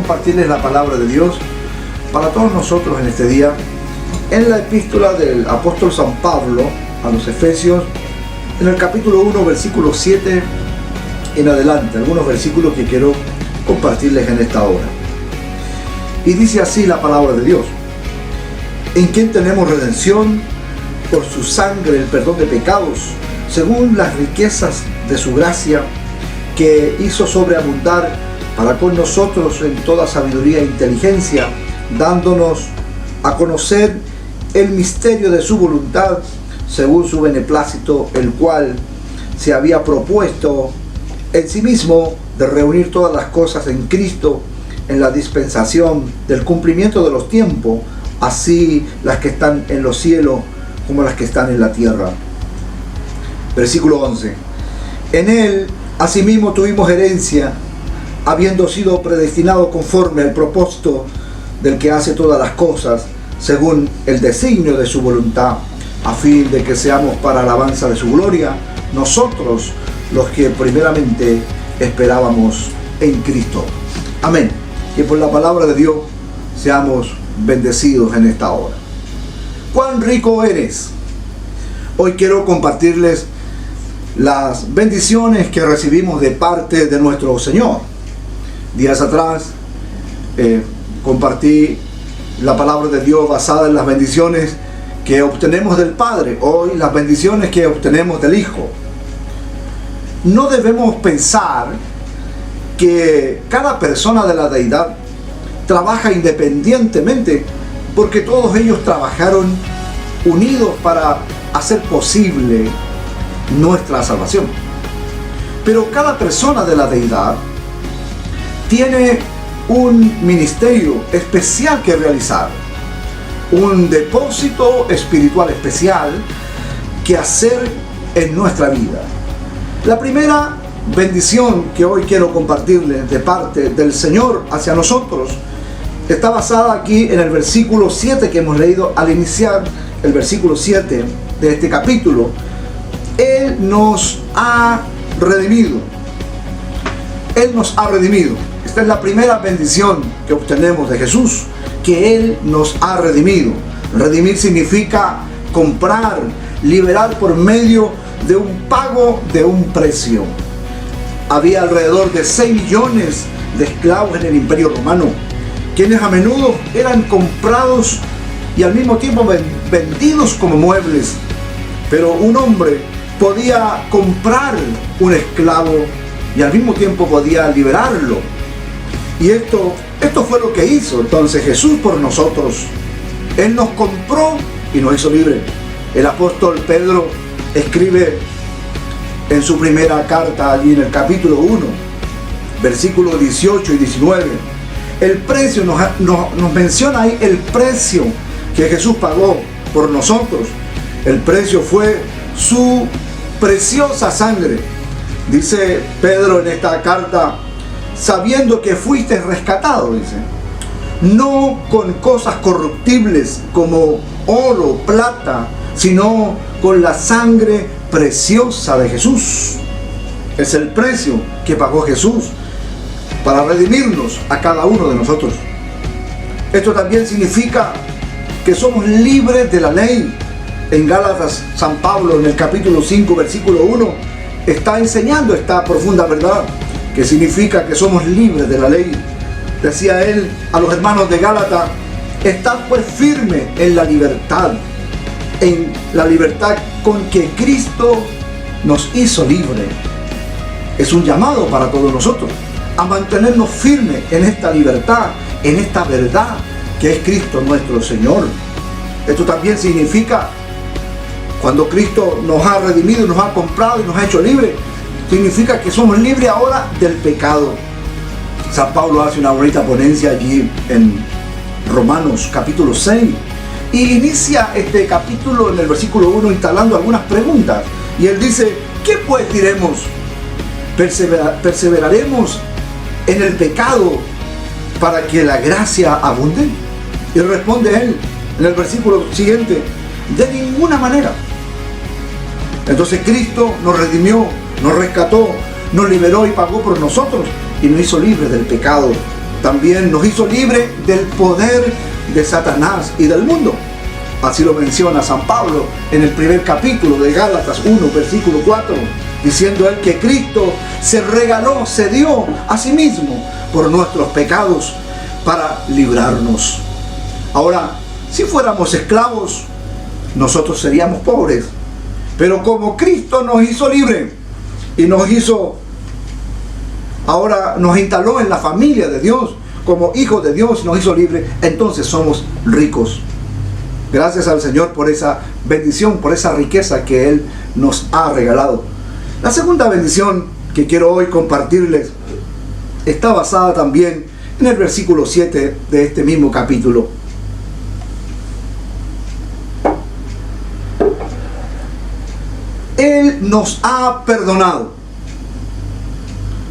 compartirles la palabra de Dios para todos nosotros en este día, en la epístola del apóstol San Pablo a los Efesios, en el capítulo 1, versículo 7 en adelante, algunos versículos que quiero compartirles en esta hora. Y dice así la palabra de Dios: en quien tenemos redención por su sangre, el perdón de pecados, según las riquezas de su gracia, que hizo sobreabundar para con nosotros en toda sabiduría e inteligencia, dándonos a conocer el misterio de su voluntad, según su beneplácito, el cual se había propuesto en sí mismo de reunir todas las cosas en Cristo, en la dispensación del cumplimiento de los tiempos, así las que están en los cielos como las que están en la tierra. Versículo 11. En él asimismo tuvimos herencia, habiendo sido predestinados conforme al propósito del que hace todas las cosas, según el designio de su voluntad, a fin de que seamos para alabanza de su gloria, nosotros los que primeramente esperábamos en Cristo. Amén. Que por la palabra de Dios seamos bendecidos en esta hora. ¡Cuán rico eres! Hoy quiero compartirles las bendiciones que recibimos de parte de nuestro Señor. Días atrás compartí la palabra de Dios basada en las bendiciones que obtenemos del Padre. Hoy las bendiciones que obtenemos del Hijo. No debemos pensar que cada persona de la deidad trabaja independientemente, porque todos ellos trabajaron unidos para hacer posible nuestra salvación. Pero cada persona de la deidad tiene un ministerio especial que realizar, un depósito espiritual especial que hacer en nuestra vida. La primera bendición que hoy quiero compartirles de parte del Señor hacia nosotros está basada aquí en el versículo 7 que hemos leído al iniciar el versículo 7 de este capítulo. Él nos ha redimido. Él nos ha redimido. Esta es la primera bendición que obtenemos de Jesús, que Él nos ha redimido. Redimir significa comprar, liberar por medio de un pago de un precio. Había alrededor de 6 millones de esclavos en el Imperio Romano, quienes a menudo eran comprados y al mismo tiempo vendidos como muebles. Pero un hombre podía comprar un esclavo y al mismo tiempo podía liberarlo. Y esto fue lo que hizo entonces Jesús por nosotros. Él nos compró y nos hizo libre. El apóstol Pedro escribe en su primera carta, allí en el capítulo 1, versículos 18 y 19, el precio, nos menciona ahí el precio que Jesús pagó por nosotros. El precio fue su preciosa sangre. Dice Pedro en esta carta: sabiendo que fuiste rescatado, dice, no con cosas corruptibles como oro, plata, sino con la sangre preciosa de Jesús. Es el precio que pagó Jesús para redimirnos a cada uno de nosotros. Esto también significa que somos libres de la ley. En Gálatas, San Pablo, en el capítulo 5, versículo 1, está enseñando esta profunda verdad, que significa que somos libres de la ley. Decía él a los hermanos de Gálatas: estad pues firme en la libertad con que Cristo nos hizo libre. Es un llamado para todos nosotros a mantenernos firmes en esta libertad, en esta verdad que es Cristo nuestro Señor. Esto también significa, cuando Cristo nos ha redimido, nos ha comprado y nos ha hecho libres, significa que somos libres ahora del pecado. San Pablo hace una bonita ponencia allí en Romanos capítulo 6 y inicia este capítulo en el versículo 1 instalando algunas preguntas. Y él dice: ¿qué pues diremos? ¿Perseveraremos en el pecado para que la gracia abunde? Y responde él en el versículo siguiente: de ninguna manera. Entonces Cristo nos redimió, nos rescató, nos liberó y pagó por nosotros y nos hizo libres del pecado. también nos hizo libre del poder de Satanás y del mundo. Así lo menciona San Pablo en el primer capítulo de Gálatas 1, versículo 4, diciendo él que Cristo se regaló, se dio a sí mismo por nuestros pecados para librarnos. Ahora, si fuéramos esclavos, nosotros seríamos pobres. Pero como Cristo nos hizo libre y ahora nos instaló en la familia de Dios, como hijos de Dios nos hizo libre, entonces somos ricos. Gracias al Señor por esa bendición, por esa riqueza que Él nos ha regalado. La segunda bendición que quiero hoy compartirles está basada también en el versículo 7 de este mismo capítulo. Él nos ha perdonado.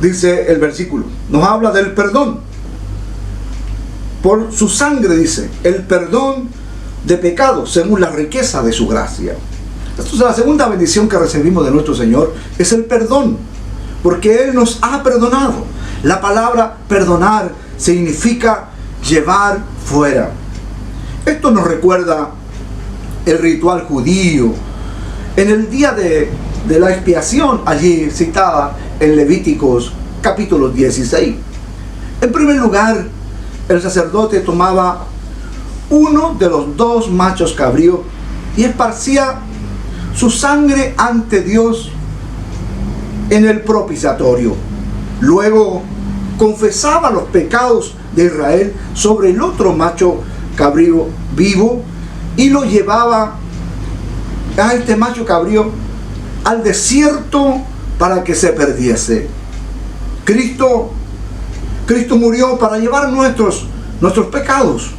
Dice el versículo, nos habla del perdón. Por su sangre, dice, el perdón de pecados según la riqueza de su gracia. Entonces la segunda bendición que recibimos de nuestro Señor es el perdón, porque Él nos ha perdonado. La palabra perdonar significa llevar fuera. Esto nos recuerda el ritual judío en el día de la expiación, allí citada en Levíticos capítulo 16. En primer lugar, el sacerdote tomaba uno de los dos machos cabríos y esparcía su sangre ante Dios en el propiciatorio. Luego confesaba los pecados de Israel sobre el otro macho cabrío vivo y lo llevaba a este macho cabrío al desierto para que se perdiese. Cristo murió para llevar nuestros pecados,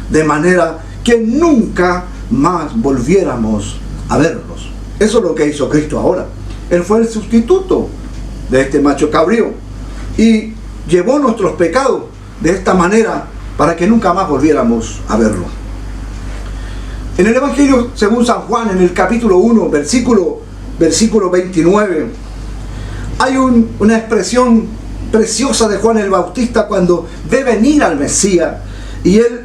de manera que nunca más volviéramos a verlos. Eso es lo que hizo Cristo ahora. Él fue el sustituto de este macho cabrío y llevó nuestros pecados de esta manera para que nunca más volviéramos a verlo. En el Evangelio según San Juan, en el capítulo 1, versículo 29, hay una expresión preciosa de Juan el Bautista cuando ve venir al Mesías, y él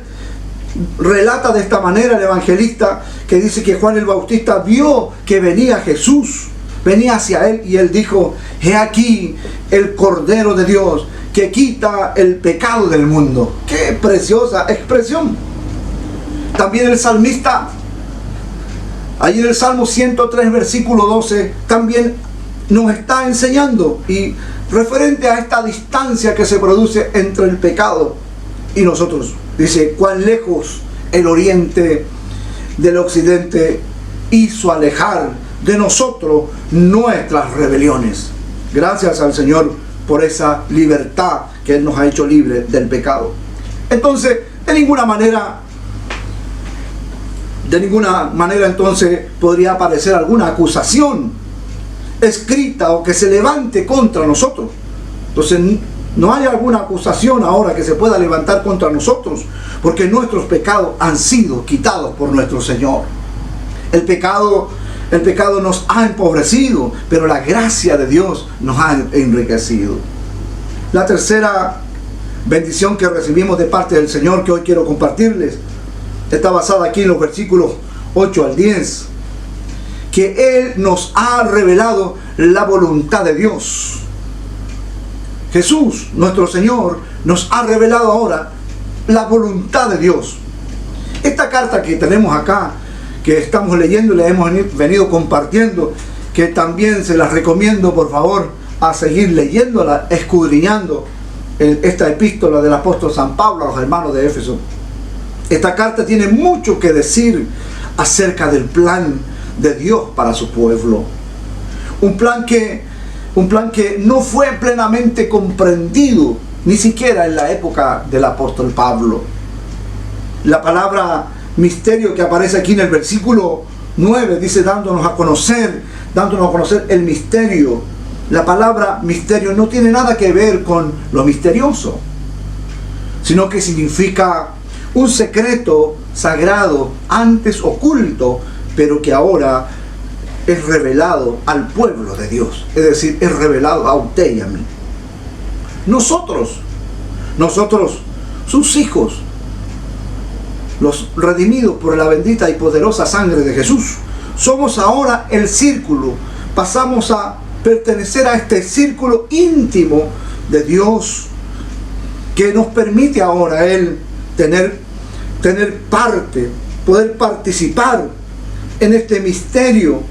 relata de esta manera, el evangelista, que dice que Juan el Bautista vio que venía Jesús, venía hacia él, y él dijo: he aquí el Cordero de Dios que quita el pecado del mundo. ¡Qué preciosa expresión! También el salmista, ahí en el Salmo 103, versículo 12, también nos está enseñando, y referente a esta distancia que se produce entre el pecado y nosotros. Dice: cuán lejos el oriente del occidente hizo alejar de nosotros nuestras rebeliones. Gracias al Señor por esa libertad que Él nos ha hecho libre del pecado. Entonces, de ninguna manera entonces podría aparecer alguna acusación escrita o que se levante contra nosotros. Entonces no hay alguna acusación ahora que se pueda levantar contra nosotros, porque nuestros pecados han sido quitados por nuestro Señor. El pecado nos ha empobrecido, pero la gracia de Dios nos ha enriquecido. La tercera bendición que recibimos de parte del Señor, que hoy quiero compartirles, está basada aquí en los versículos 8 al 10, que Él nos ha revelado la voluntad de Dios. Jesús, nuestro Señor, nos ha revelado ahora la voluntad de Dios. Esta carta que tenemos acá, que estamos leyendo y le hemos venido compartiendo, que también se las recomiendo por favor a seguir leyéndola, escudriñando esta epístola del apóstol San Pablo a los hermanos de Éfeso. Esta carta tiene mucho que decir acerca del plan de Dios para su pueblo. Un plan que no fue plenamente comprendido ni siquiera en la época del apóstol Pablo. La palabra misterio que aparece aquí en el versículo 9 dice dándonos a conocer el misterio. La palabra misterio no tiene nada que ver con lo misterioso, sino que significa un secreto sagrado, antes oculto, pero que ahora es revelado al pueblo de Dios. Es decir, es revelado a usted y a mí. Nosotros sus hijos, los redimidos por la bendita y poderosa sangre de Jesús. Somos ahora el círculo, pasamos a pertenecer a este círculo íntimo de Dios, que nos permite ahora Él tener parte, poder participar en este misterio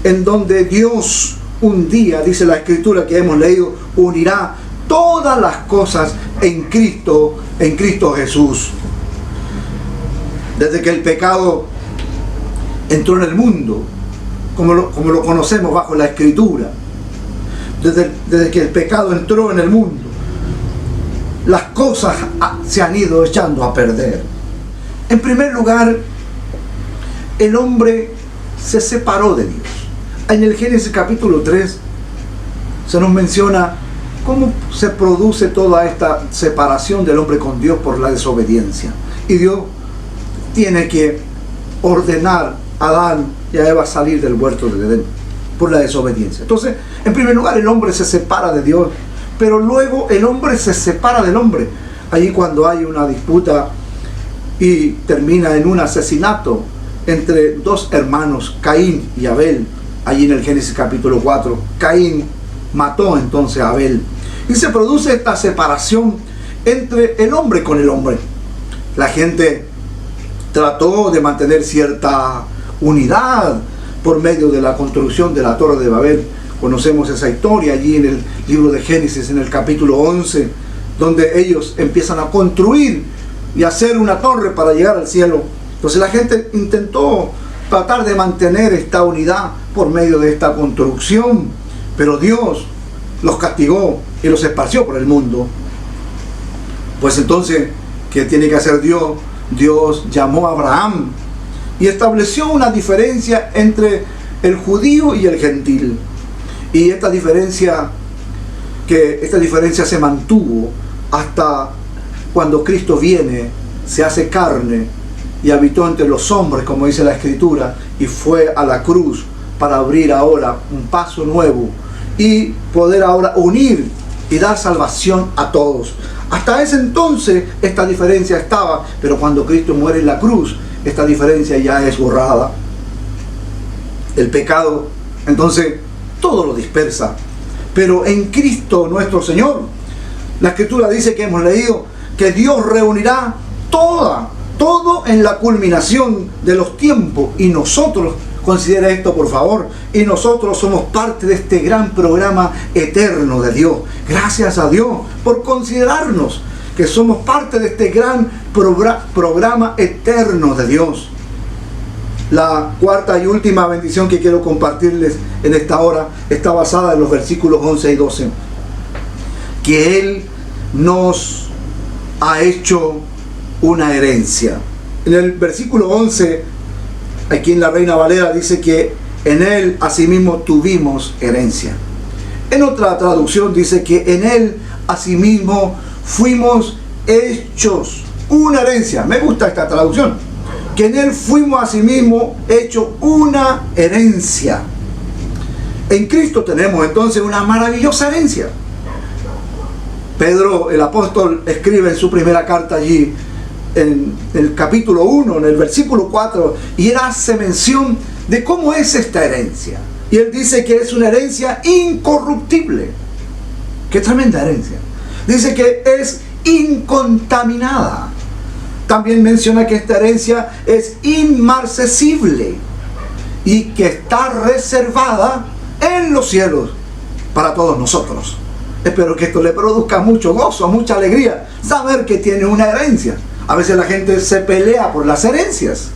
en donde Dios un día, dice la Escritura que hemos leído, unirá todas las cosas en Cristo Jesús. Desde que el pecado entró en el mundo, como lo conocemos bajo la Escritura, desde que el pecado entró en el mundo, las cosas se han ido echando a perder. En primer lugar, el hombre se separó de Dios. En el Génesis capítulo 3 se nos menciona cómo se produce toda esta separación del hombre con Dios por la desobediencia. Y Dios tiene que ordenar a Adán y a Eva salir del huerto de Edén por la desobediencia. Entonces, en primer lugar, el hombre se separa de Dios, pero luego el hombre se separa del hombre. Allí cuando hay una disputa y termina en un asesinato entre dos hermanos, Caín y Abel, allí en el Génesis capítulo 4, Caín mató entonces a Abel. Y se produce esta separación entre el hombre con el hombre. La gente trató de mantener cierta unidad por medio de la construcción de la Torre de Babel. Conocemos esa historia allí en el libro de Génesis, en el capítulo 11, donde ellos empiezan a construir y hacer una torre para llegar al cielo. Entonces la gente intentó tratar de mantener esta unidad por medio de esta construcción, pero Dios los castigó y los esparció por el mundo. Pues entonces, ¿qué tiene que hacer Dios? Dios llamó a Abraham y estableció una diferencia entre el judío y el gentil. Y esta diferencia se mantuvo hasta cuando Cristo viene, se hace carne y habitó entre los hombres, como dice la Escritura, y fue a la cruz para abrir ahora un paso nuevo y poder ahora unir y dar salvación a todos. Hasta ese entonces esta diferencia estaba, pero cuando Cristo muere en la cruz, esta diferencia ya es borrada. El pecado, entonces, todo lo dispersa. Pero en Cristo nuestro Señor, la Escritura dice que hemos leído que Dios reunirá todo en la culminación de los tiempos. Y nosotros, considera esto por favor, y nosotros somos parte de este gran programa eterno de Dios. Gracias a Dios por considerarnos que somos parte de este gran programa eterno de Dios. La cuarta y última bendición que quiero compartirles en esta hora está basada en los versículos 11 y 12. Que Él nos ha hecho una herencia. En el versículo 11, aquí en la Reina Valera, dice que en Él asimismo tuvimos herencia. En otra traducción dice que en Él asimismo fuimos hechos una herencia. Me gusta esta traducción. Que en Él fuimos asimismo hechos una herencia. En Cristo tenemos entonces una maravillosa herencia. Pedro, el apóstol, escribe en su primera carta allí, en el capítulo 1, en el versículo 4, y él hace mención de cómo es esta herencia. Y él dice que es una herencia incorruptible. ¡Qué tremenda herencia! Dice que es incontaminada. También menciona que esta herencia es inmarcesible y que está reservada en los cielos para todos nosotros. Espero que esto le produzca mucho gozo, mucha alegría, saber que tiene una herencia. A veces la gente se pelea por las herencias,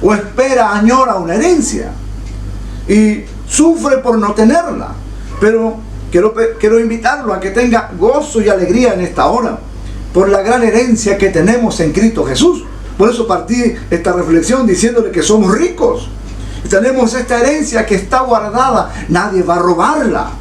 o espera, añora una herencia, y sufre por no tenerla. Pero quiero invitarlo a que tenga gozo y alegría en esta hora, por la gran herencia que tenemos en Cristo Jesús. Por eso partí esta reflexión diciéndole que somos ricos. Tenemos esta herencia que está guardada. Nadie va a robarla.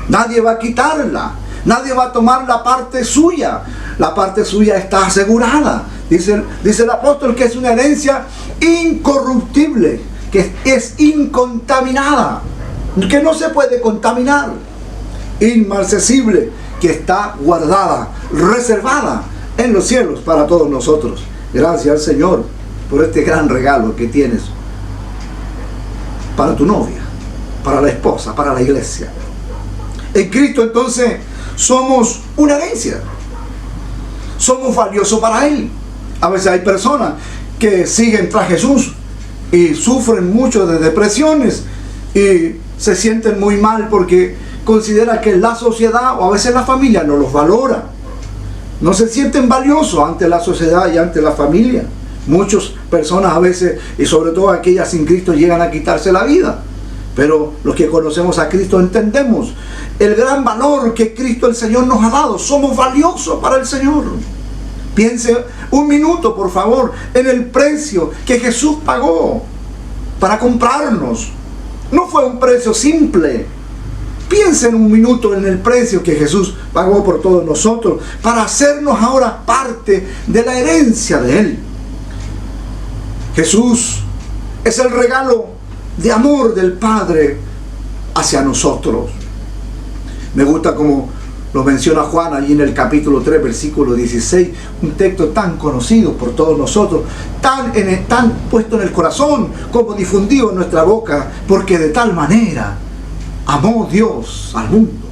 Nadie va a quitarla. Nadie va a tomar la parte suya. La parte suya está asegurada. Dice el apóstol que es una herencia incorruptible, que es incontaminada, que no se puede contaminar. Inmarcesible, que está guardada, reservada en los cielos para todos nosotros. Gracias al Señor por este gran regalo que tienes para tu novia, para la esposa, para la iglesia. En Cristo entonces somos una herencia. Somos valiosos para Él. A veces hay personas que siguen tras Jesús y sufren mucho de depresiones y se sienten muy mal porque consideran que la sociedad o a veces la familia no los valora. No se sienten valiosos ante la sociedad y ante la familia. Muchas personas a veces, y sobre todo aquellas sin Cristo, llegan a quitarse la vida. Pero los que conocemos a Cristo entendemos el gran valor que Cristo el Señor nos ha dado. Somos valiosos para el Señor. Piense un minuto, por favor, en el precio que Jesús pagó para comprarnos. No fue un precio simple. Piense en un minuto en el precio que Jesús pagó por todos nosotros para hacernos ahora parte de la herencia de Él. Jesús es el regalo de amor del Padre hacia nosotros. Me gusta como lo menciona Juan allí en el capítulo 3, versículo 16, un texto tan conocido por todos nosotros, tan puesto en el corazón como difundido en nuestra boca, porque de tal manera amó Dios al mundo,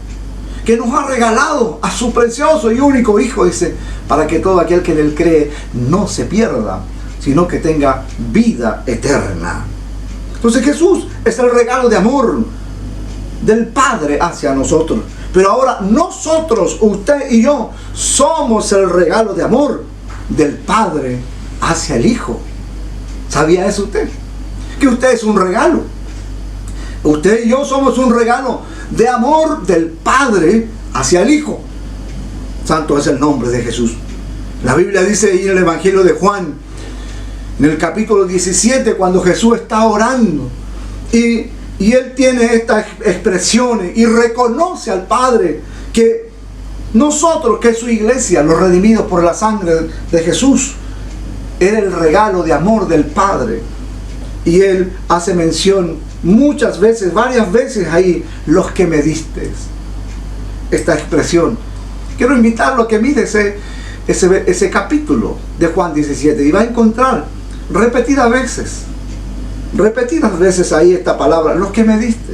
que nos ha regalado a su precioso y único Hijo, dice, para que todo aquel que en Él cree no se pierda, sino que tenga vida eterna. Entonces Jesús es el regalo de amor del Padre hacia nosotros. Pero ahora nosotros, usted y yo, somos el regalo de amor del Padre hacia el Hijo. ¿Sabía eso usted? Que usted es un regalo. Usted y yo somos un regalo de amor del Padre hacia el Hijo. Santo es el nombre de Jesús. La Biblia dice ahí en el Evangelio de Juan, en el capítulo 17, cuando Jesús está orando y Él tiene estas expresiones y reconoce al Padre que nosotros, que es su iglesia, los redimidos por la sangre de Jesús, era el regalo de amor del Padre. Y Él hace mención muchas veces, varias veces ahí, los que me diste. Esta expresión. Quiero invitarlo a que mire ese capítulo de Juan 17 y va a encontrar repetidas veces ahí esta palabra, los que me diste.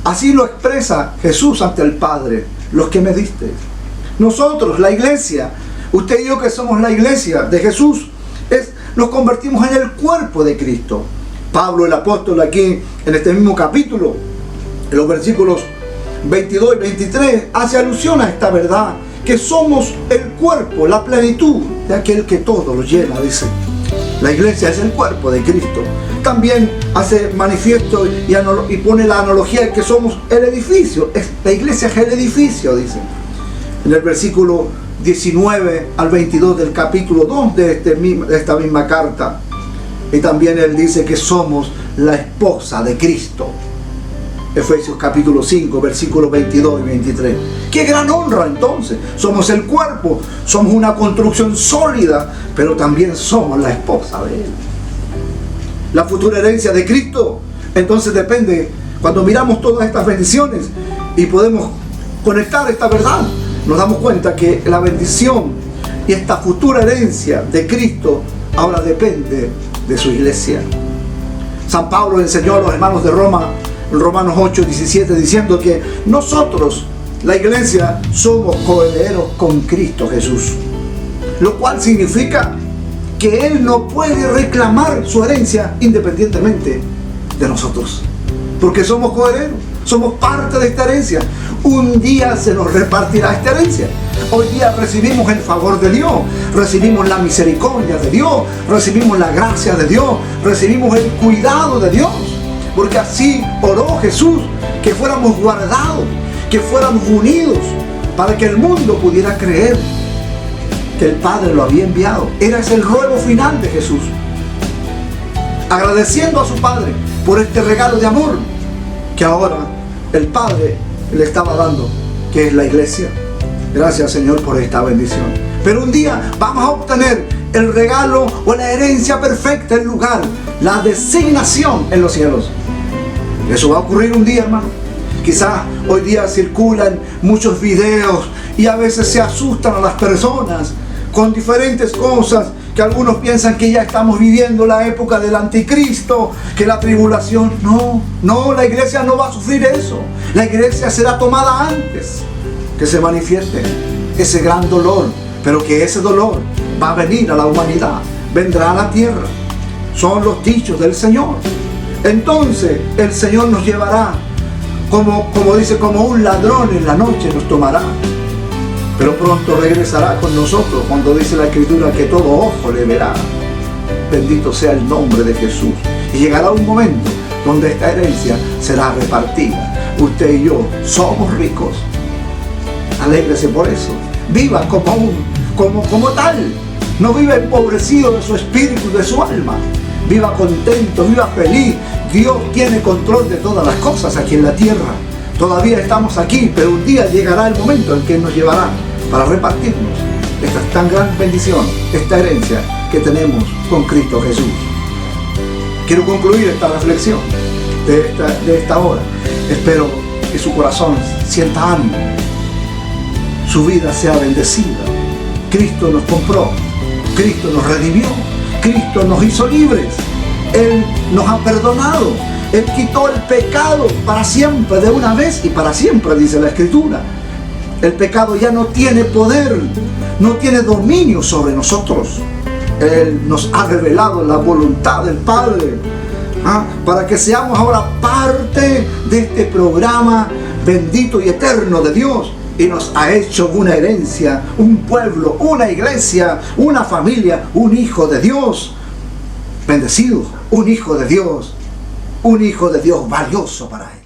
Así lo expresa Jesús ante el Padre, los que me diste. Nosotros, la iglesia, usted y yo que somos la iglesia de Jesús, nos convertimos en el cuerpo de Cristo. Pablo el apóstol aquí en este mismo capítulo, en los versículos 22 y 23, hace alusión a esta verdad, que somos el cuerpo, la plenitud de aquel que todo lo llena, dice. La iglesia es el cuerpo de Cristo. También hace manifiesto y pone la analogía de que somos el edificio. La iglesia es el edificio, dice. En el versículo 19 al 22 del capítulo 2 de esta misma carta. Y también él dice que somos la esposa de Cristo. Efesios capítulo 5, versículos 22 y 23. ¡Qué gran honra entonces! Somos el cuerpo, somos una construcción sólida, pero también somos la esposa de Él. La futura herencia de Cristo, entonces depende, cuando miramos todas estas bendiciones y podemos conectar esta verdad, nos damos cuenta que la bendición y esta futura herencia de Cristo ahora depende de su iglesia. San Pablo enseñó a los hermanos de Roma, en Romanos 8, 17, diciendo que nosotros, la iglesia, somos coherederos con Cristo Jesús. Lo cual significa que Él no puede reclamar su herencia independientemente de nosotros. Porque somos coherederos, somos parte de esta herencia. Un día se nos repartirá esta herencia. Hoy día recibimos el favor de Dios, recibimos la misericordia de Dios, recibimos la gracia de Dios, recibimos el cuidado de Dios. Porque así oró Jesús, que fuéramos guardados, que fuéramos unidos, para que el mundo pudiera creer que el Padre lo había enviado. Era ese el ruego final de Jesús, agradeciendo a su Padre por este regalo de amor que ahora el Padre le estaba dando, que es la iglesia. Gracias, Señor, por esta bendición. Pero un día vamos a obtener el regalo o la herencia perfecta, el lugar, la designación en los cielos. Eso va a ocurrir un día, hermano. Quizás hoy día circulan muchos videos y a veces se asustan a las personas con diferentes cosas, que algunos piensan que ya estamos viviendo la época del anticristo, que la tribulación. No, la iglesia no va a sufrir eso. La iglesia será tomada antes que se manifieste ese gran dolor, pero que ese dolor va a venir a la humanidad, vendrá a la tierra. Son los dichos del Señor. Entonces el Señor nos llevará, como dice, como un ladrón en la noche nos tomará, pero pronto regresará con nosotros, cuando dice la Escritura que todo ojo le verá. Bendito sea el nombre de Jesús. Y llegará un momento donde esta herencia será repartida. Usted y yo somos ricos. Alégrese por eso. Viva como tal. No viva empobrecido de su espíritu, de su alma. Viva contento, viva feliz. Dios tiene control de todas las cosas aquí en la tierra. Todavía estamos aquí, pero un día llegará el momento en que nos llevará para repartirnos esta tan gran bendición, esta herencia que tenemos con Cristo Jesús. Quiero concluir esta reflexión de esta hora. Espero que su corazón sienta ánimo, su vida sea bendecida. Cristo nos compró, Cristo nos redimió, Cristo nos hizo libres, Él nos ha perdonado, Él quitó el pecado para siempre, de una vez y para siempre, dice la Escritura. El pecado ya no tiene poder, no tiene dominio sobre nosotros. Él nos ha revelado la voluntad del Padre, para que seamos ahora parte de este programa bendito y eterno de Dios. Y nos ha hecho una herencia, un pueblo, una iglesia, una familia, un hijo de Dios bendecido, un hijo de Dios valioso para Él.